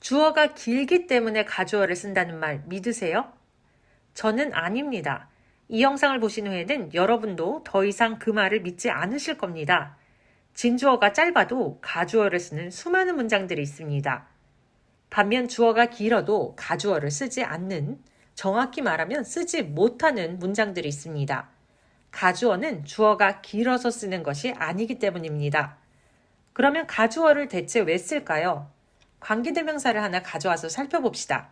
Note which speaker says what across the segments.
Speaker 1: 주어가 길기 때문에 가주어를 쓴다는 말 믿으세요? 저는 아닙니다. 이 영상을 보신 후에는 여러분도 더 이상 그 말을 믿지 않으실 겁니다. 진주어가 짧아도 가주어를 쓰는 수많은 문장들이 있습니다. 반면 주어가 길어도 가주어를 쓰지 않는, 정확히 말하면 쓰지 못하는 문장들이 있습니다. 가주어는 주어가 길어서 쓰는 것이 아니기 때문입니다. 그러면 가주어를 대체 왜 쓸까요? 관계대명사를 하나 가져와서 살펴봅시다.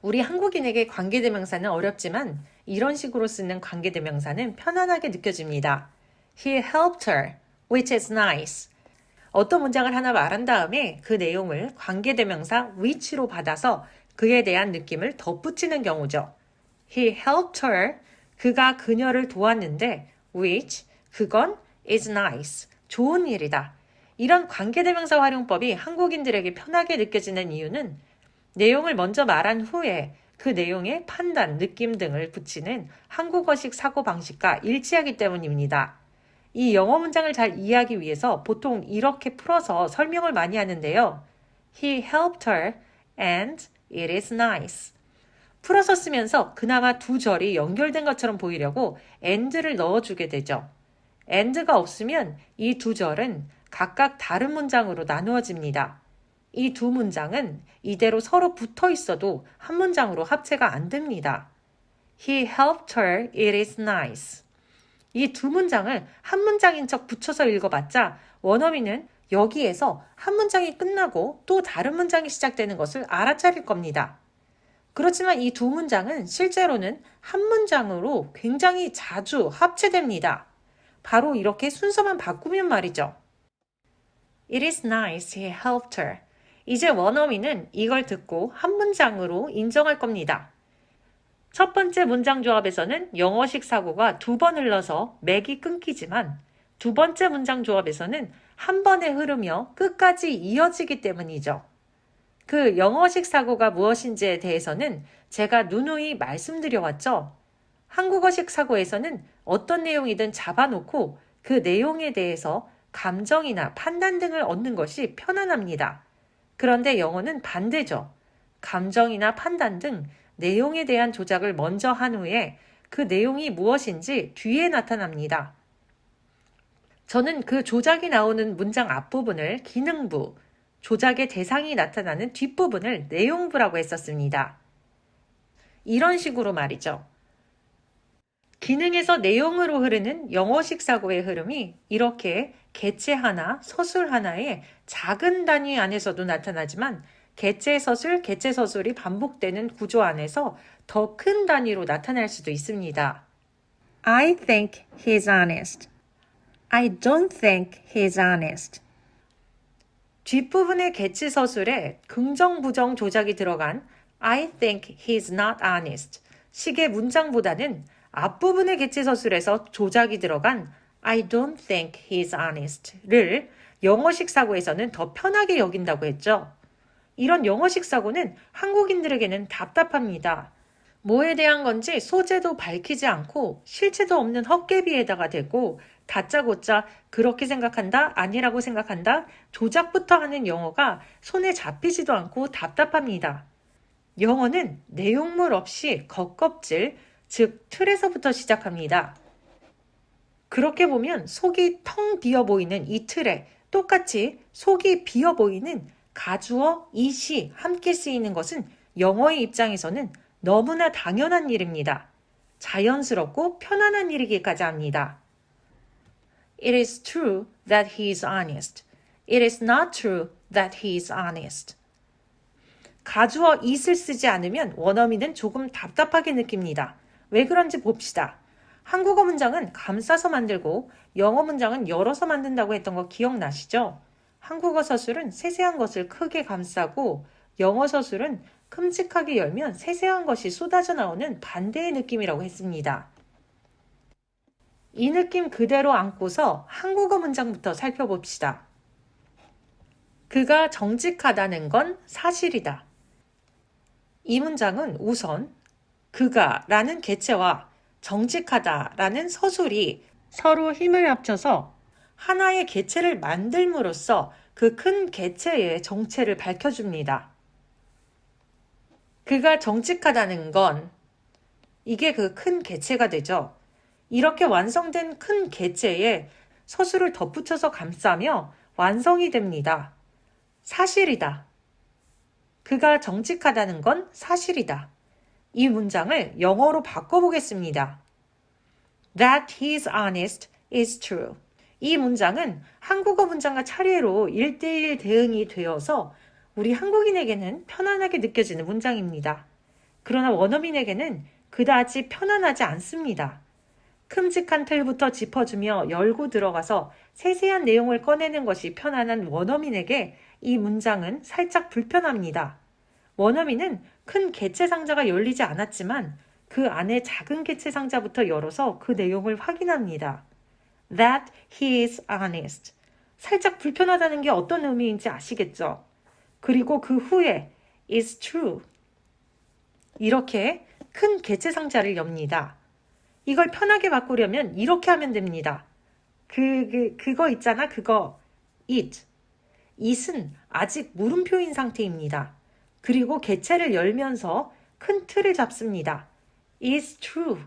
Speaker 1: 우리 한국인에게 관계대명사는 어렵지만 이런 식으로 쓰는 관계대명사는 편안하게 느껴집니다. He helped her, which is nice. 어떤 문장을 하나 말한 다음에 그 내용을 관계대명사 which로 받아서 그에 대한 느낌을 덧붙이는 경우죠. He helped her, 그가 그녀를 도왔는데 which, 그건 is nice, 좋은 일이다. 이런 관계대명사 활용법이 한국인들에게 편하게 느껴지는 이유는 내용을 먼저 말한 후에 그 내용에 판단, 느낌 등을 붙이는 한국어식 사고방식과 일치하기 때문입니다. 이 영어 문장을 잘 이해하기 위해서 보통 이렇게 풀어서 설명을 많이 하는데요. He helped her and it is nice. 풀어서 쓰면서 그나마 두 절이 연결된 것처럼 보이려고 and를 넣어주게 되죠. and가 없으면 이 두 절은 각각 다른 문장으로 나누어집니다. 이 두 문장은 이대로 서로 붙어 있어도 한 문장으로 합체가 안 됩니다. He helped her, it is nice. 이 두 문장을 한 문장인 척 붙여서 읽어봤자 원어민은 여기에서 한 문장이 끝나고 또 다른 문장이 시작되는 것을 알아차릴 겁니다. 그렇지만 이 두 문장은 실제로는 한 문장으로 굉장히 자주 합체됩니다. 바로 이렇게 순서만 바꾸면 말이죠. It is nice he helped her. 이제 원어민은 이걸 듣고 한 문장으로 인정할 겁니다. 첫 번째 문장 조합에서는 영어식 사고가 두 번 흘러서 맥이 끊기지만 두 번째 문장 조합에서는 한 번에 흐르며 끝까지 이어지기 때문이죠. 그 영어식 사고가 무엇인지에 대해서는 제가 누누이 말씀드려왔죠. 한국어식 사고에서는 어떤 내용이든 잡아놓고 그 내용에 대해서 감정이나 판단 등을 얻는 것이 편안합니다. 그런데 영어는 반대죠. 감정이나 판단 등 내용에 대한 조작을 먼저 한 후에 그 내용이 무엇인지 뒤에 나타납니다. 저는 그 조작이 나오는 문장 앞부분을 기능부, 조작의 대상이 나타나는 뒷부분을 내용부라고 했었습니다. 이런 식으로 말이죠. 기능에서 내용으로 흐르는 영어식 사고의 흐름이 이렇게 개체 하나, 서술 하나의 작은 단위 안에서도 나타나지만 개체 서술, 개체 서술이 반복되는 구조 안에서 더 큰 단위로 나타날 수도 있습니다. I think he's honest. I don't think he's honest. 뒷부분의 개체 서술에 긍정, 부정 조작이 들어간 I think he's not honest 식의 문장보다는 앞부분의 개체 서술에서 조작이 들어간 I don't think he's honest를 영어식 사고에서는 더 편하게 여긴다고 했죠. 이런 영어식 사고는 한국인들에게는 답답합니다. 뭐에 대한 건지 소재도 밝히지 않고 실체도 없는 헛개비에다가 대고 다짜고짜 그렇게 생각한다, 아니라고 생각한다, 조작부터 하는 영어가 손에 잡히지도 않고 답답합니다. 영어는 내용물 없이 겉껍질, 즉 틀에서부터 시작합니다. 그렇게 보면 속이 텅 비어 보이는 이 틀에 똑같이 속이 비어 보이는 가주어, 이시 함께 쓰이는 것은 영어의 입장에서는 너무나 당연한 일입니다. 자연스럽고 편안한 일이기까지 합니다. It is true that he is honest. It is not true that he is honest. 가주어 is를 쓰지 않으면 원어민은 조금 답답하게 느낍니다. 왜 그런지 봅시다. 한국어 문장은 감싸서 만들고 영어 문장은 열어서 만든다고 했던 거 기억나시죠? 한국어 서술은 세세한 것을 크게 감싸고 영어 서술은 큼직하게 열면 세세한 것이 쏟아져 나오는 반대의 느낌이라고 했습니다. 이 느낌 그대로 안고서 한국어 문장부터 살펴봅시다. 그가 정직하다는 건 사실이다. 이 문장은 우선 그가 라는 개체와 정직하다 라는 서술이 서로 힘을 합쳐서 하나의 개체를 만들므로써 그 큰 개체의 정체를 밝혀줍니다. 그가 정직하다는 건 이게 그 큰 개체가 되죠. 이렇게 완성된 큰 개체에 서술을 덧붙여서 감싸며 완성이 됩니다. 사실이다. 그가 정직하다는 건 사실이다. 이 문장을 영어로 바꿔보겠습니다. That he is honest is true. 이 문장은 한국어 문장과 차례로 1대1 대응이 되어서 우리 한국인에게는 편안하게 느껴지는 문장입니다. 그러나 원어민에게는 그다지 편안하지 않습니다. 큼직한 틀부터 짚어주며 열고 들어가서 세세한 내용을 꺼내는 것이 편안한 원어민에게 이 문장은 살짝 불편합니다. 원어민은 큰 개체 상자가 열리지 않았지만 그 안에 작은 개체 상자부터 열어서 그 내용을 확인합니다. That he is honest. 살짝 불편하다는 게 어떤 의미인지 아시겠죠? 그리고 그 후에 is true. 이렇게 큰 개체 상자를 엽니다. 이걸 편하게 바꾸려면 이렇게 하면 됩니다. 그거 있잖아, 그거. it. it은 아직 물음표인 상태입니다. 그리고 개체를 열면서 큰 틀을 잡습니다. is true.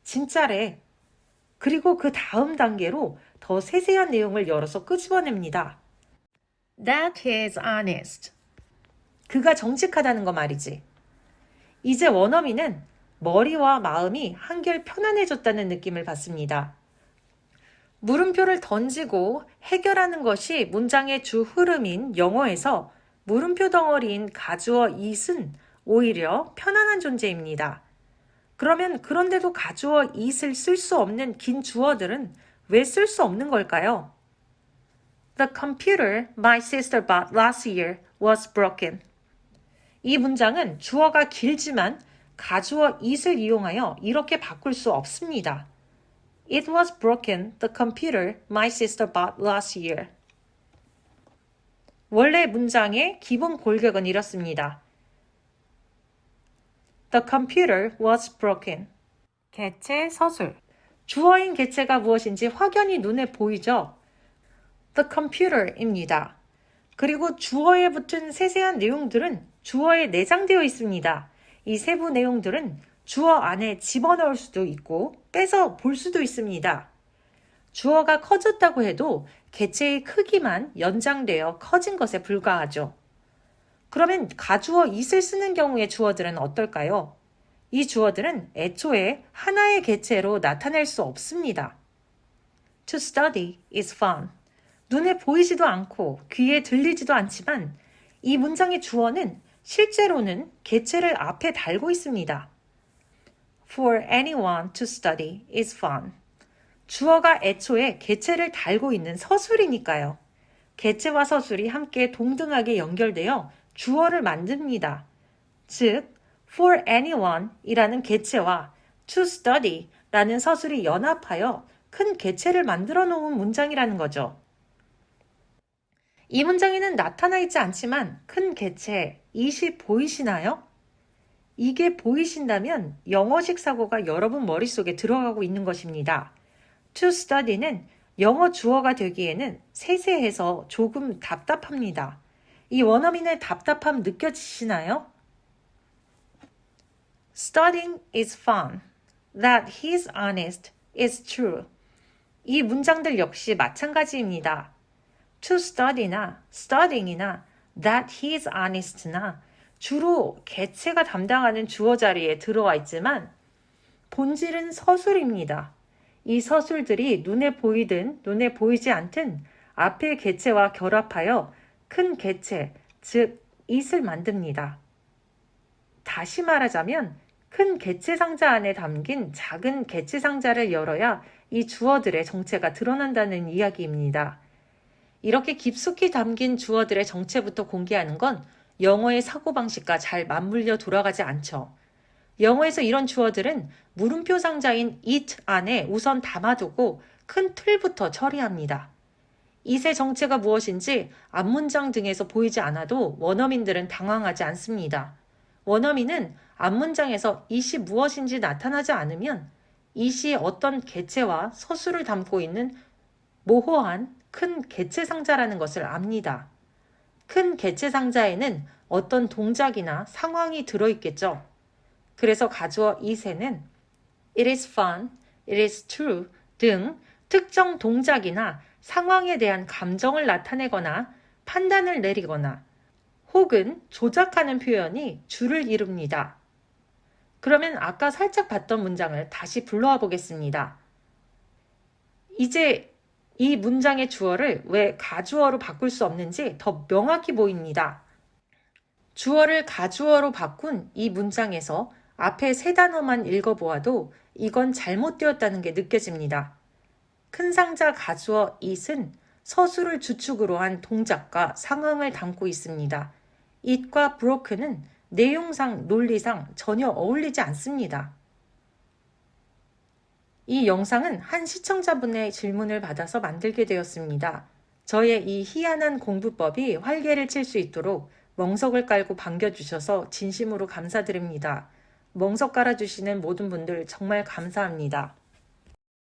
Speaker 1: 진짜래. 그리고 그 다음 단계로 더 세세한 내용을 열어서 끄집어냅니다. That is honest. 그가 정직하다는 거 말이지. 이제 원어민은 머리와 마음이 한결 편안해졌다는 느낌을 받습니다. 물음표를 던지고 해결하는 것이 문장의 주 흐름인 영어에서 물음표 덩어리인 가주어 it은 오히려 편안한 존재입니다. 그러면 그런데도 가주어 it을 쓸 수 없는 긴 주어들은 왜 쓸 수 없는 걸까요? The computer my sister bought last year was broken. 이 문장은 주어가 길지만 가주어 it을 이용하여 이렇게 바꿀 수 없습니다. It was broken, the computer my sister bought last year. 원래 문장의 기본 골격은 이렇습니다. The computer was broken. 개체 서술. 주어인 개체가 무엇인지 확연히 눈에 보이죠? The computer입니다. 그리고 주어에 붙은 세세한 내용들은 주어에 내장되어 있습니다. 이 세부 내용들은 주어 안에 집어넣을 수도 있고 빼서 볼 수도 있습니다. 주어가 커졌다고 해도 개체의 크기만 연장되어 커진 것에 불과하죠. 그러면 가주어 it을 쓰는 경우의 주어들은 어떨까요? 이 주어들은 애초에 하나의 개체로 나타낼 수 없습니다. To study is fun. 눈에 보이지도 않고 귀에 들리지도 않지만 이 문장의 주어는 실제로는 개체를 앞에 달고 있습니다. For anyone to study is fun. 주어가 애초에 개체를 달고 있는 서술이니까요. 개체와 서술이 함께 동등하게 연결되어 주어를 만듭니다. 즉, for anyone 이라는 개체와 to study 라는 서술이 연합하여 큰 개체를 만들어 놓은 문장이라는 거죠. 이 문장에는 나타나 있지 않지만 큰 개체, it이 보이시나요? 이게 보이신다면 영어식 사고가 여러분 머릿속에 들어가고 있는 것입니다. To study는 영어 주어가 되기에는 세세해서 조금 답답합니다. 이 원어민의 답답함 느껴지시나요? Studying is fun. That he's honest is true. 이 문장들 역시 마찬가지입니다. To study나 studying이나 that he's honest나 주로 개체가 담당하는 주어 자리에 들어와 있지만 본질은 서술입니다. 이 서술들이 눈에 보이든 눈에 보이지 않든 앞의 개체와 결합하여 큰 개체, 즉 it을 만듭니다. 다시 말하자면 큰 개체 상자 안에 담긴 작은 개체 상자를 열어야 이 주어들의 정체가 드러난다는 이야기입니다. 이렇게 깊숙이 담긴 주어들의 정체부터 공개하는 건 영어의 사고방식과 잘 맞물려 돌아가지 않죠. 영어에서 이런 주어들은 물음표 상자인 it 안에 우선 담아두고 큰 틀부터 처리합니다. it의 정체가 무엇인지 앞문장 등에서 보이지 않아도 원어민들은 당황하지 않습니다. 원어민은 앞문장에서 it이 무엇인지 나타나지 않으면 it이 어떤 개체와 서술을 담고 있는 모호한 큰 개체 상자라는 것을 압니다. 큰 개체 상자에는 어떤 동작이나 상황이 들어있겠죠. 그래서 가주어 it에는 it is fun, it is true 등 특정 동작이나 상황에 대한 감정을 나타내거나 판단을 내리거나 혹은 조작하는 표현이 주를 이룹니다. 그러면 아까 살짝 봤던 문장을 다시 불러와 보겠습니다. 이제 이 문장의 주어를 왜 가주어로 바꿀 수 없는지 더 명확히 보입니다. 주어를 가주어로 바꾼 이 문장에서 앞에 세 단어만 읽어보아도 이건 잘못되었다는 게 느껴집니다. 큰 상자 가주어 it은 서술을 주축으로 한 동작과 상황을 담고 있습니다. it과 broken은 내용상, 논리상 전혀 어울리지 않습니다. 이 영상은 한 시청자분의 질문을 받아서 만들게 되었습니다. 저의 이 희한한 공부법이 활개를 칠 수 있도록 멍석을 깔고 반겨주셔서 진심으로 감사드립니다. 멍석 깔아주시는 모든 분들 정말 감사합니다.